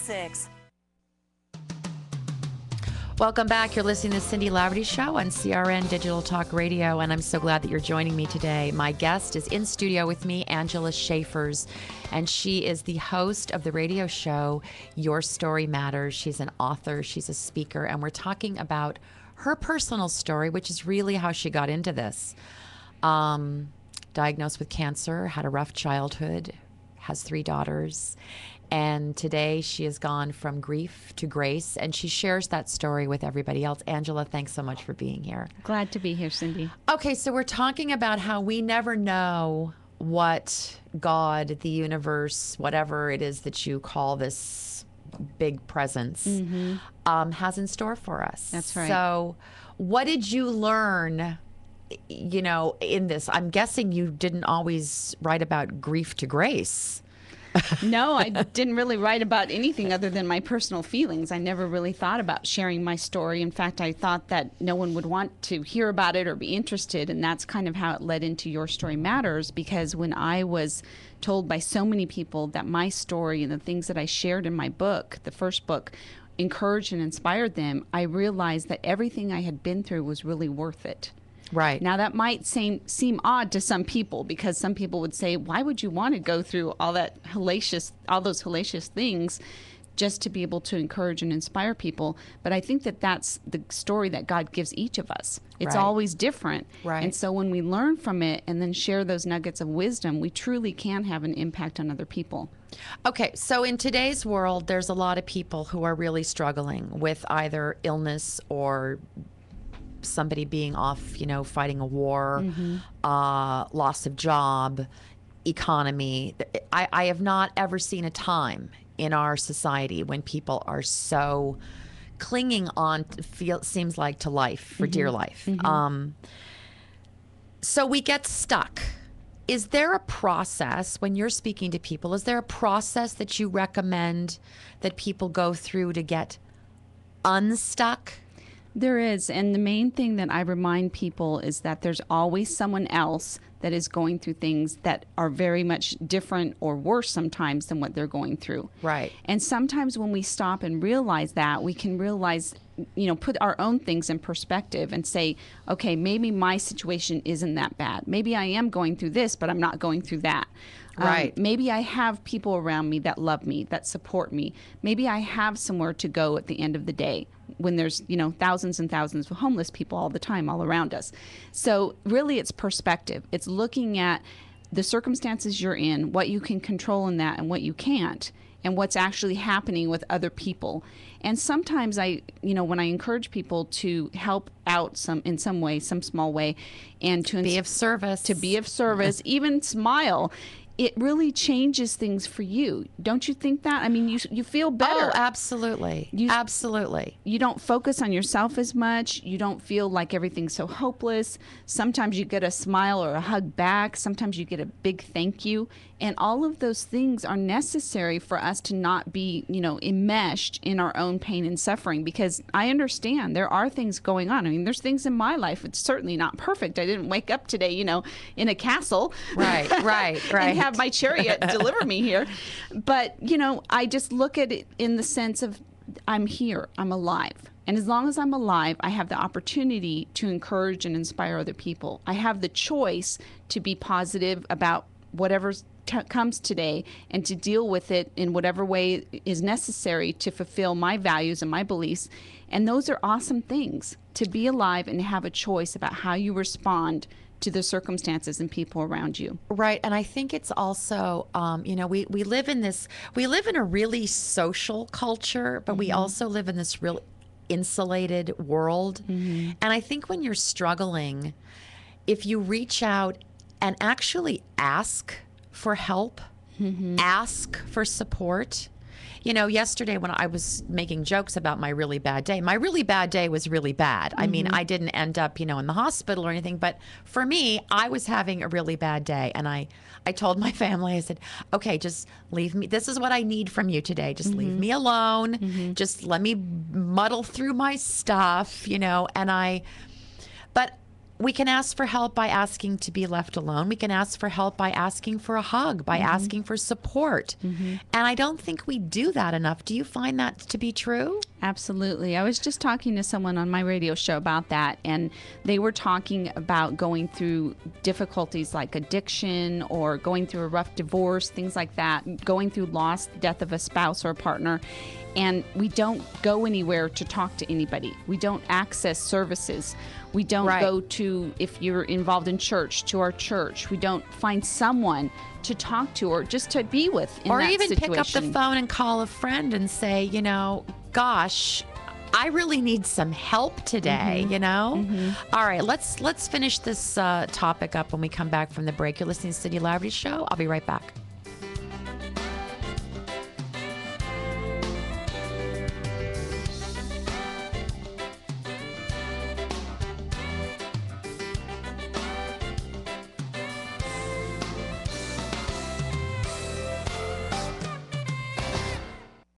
866. Welcome back. You're listening to Cindy Laverty Show on CRN Digital Talk Radio, and I'm so glad that you're joining me today. My guest is in studio with me, Angela Schaefers, and she is the host of the radio show Your Story Matters. She's an author, she's a speaker, and we're talking about her personal story, which is really how she got into this. Diagnosed with cancer, had a rough childhood, has 3 daughters. And today she has gone from grief to grace, and she shares that story with everybody else. Angela, thanks so much for being here. Glad to be here, Cindy. Okay, so we're talking about how we never know what God, the universe, whatever it is that you call this big presence, has in store for us. That's right. So what did you learn, you know, in this? I'm guessing you didn't always write about grief to grace. No, I didn't really write about anything other than my personal feelings. I never really thought about sharing my story. In fact, I thought that no one would want to hear about it or be interested, and that's kind of how it led into Your Story Matters, because when I was told by so many people that my story and the things that I shared in my book, the first book, encouraged and inspired them, I realized that everything I had been through was really worth it. Right. Now, that might seem odd to some people, because some people would say, why would you want to go through all those hellacious things just to be able to encourage and inspire people? But I think that that's the story that God gives each of us. It's Right. always different. Right. And so when we learn from it and then share those nuggets of wisdom, we truly can have an impact on other people. Okay, so in today's world, there's a lot of people who are really struggling with either illness or somebody being off, you know, fighting a war, loss of job, economy. I have not ever seen a time in our society when people are so clinging on, seems like, to life, for dear life. So we get stuck. Is there a process, when you're speaking to people, is there a process that you recommend that people go through to get unstuck? There is, and the main thing that I remind people is that there's always someone else that is going through things that are very much different or worse sometimes than what they're going through. Right. And sometimes when we stop and realize that, we can realize, you know, put our own things in perspective and say, okay, maybe my situation isn't that bad. Maybe I am going through this, but I'm not going through that. Right. Maybe I have people around me that love me, that support me. Maybe I have somewhere to go at the end of the day when there's, you know, thousands and thousands of homeless people all the time all around us. So really it's perspective. It's looking at the circumstances you're in, what you can control in that and what you can't, and what's actually happening with other people. And sometimes when I encourage people to help out in some way, some small way, and to Be of service. Even smile, it really changes things for you. Don't you think that? I mean, you feel better. Oh, absolutely. Absolutely. You don't focus on yourself as much. You don't feel like everything's so hopeless. Sometimes you get a smile or a hug back. Sometimes you get a big thank you. And all of those things are necessary for us to not be, you know, enmeshed in our own pain and suffering, because I understand there are things going on. I mean, there's things in my life. It's certainly not perfect. I didn't wake up today, you know, in a castle. Right. And have my chariot deliver me here. But, you know, I just look at it in the sense of I'm here, I'm alive. And as long as I'm alive, I have the opportunity to encourage and inspire other people. I have the choice to be positive about whatever comes today and to deal with it in whatever way is necessary to fulfill my values and my beliefs. And those are awesome things, to be alive and have a choice about how you respond to the circumstances and people around you. Right. And I think it's also, you know, we live in a really social culture, but we also live in this real insulated world. And I think when you're struggling, if you reach out and actually ask for help, ask for support. You know, yesterday when I was making jokes about my really bad day was really bad. I mean, I didn't end up, you know, in the hospital or anything, but for me, I was having a really bad day. And I told my family, I said, okay, just leave me. This is what I need from you today. Just leave me alone. Just let me muddle through my stuff, you know, but we can ask for help by asking to be left alone. We can ask for help by asking for a hug, by asking for support. And I don't think we do that enough. Do you find that to be true? Absolutely. I was just talking to someone on my radio show about that, and they were talking about going through difficulties like addiction or going through a rough divorce, things like that, going through loss, death of a spouse or a partner. And we don't go anywhere to talk to anybody. We don't access services. We don't go to, if you're involved in church, to our church. We don't find someone to talk to or just to be with in or that even situation. pick up the phone and call a friend and say, you know, gosh, I really need some help today, you know? All right, let's finish this topic up when we come back from the break. You're listening to Cindy Laverty Show. I'll be right back.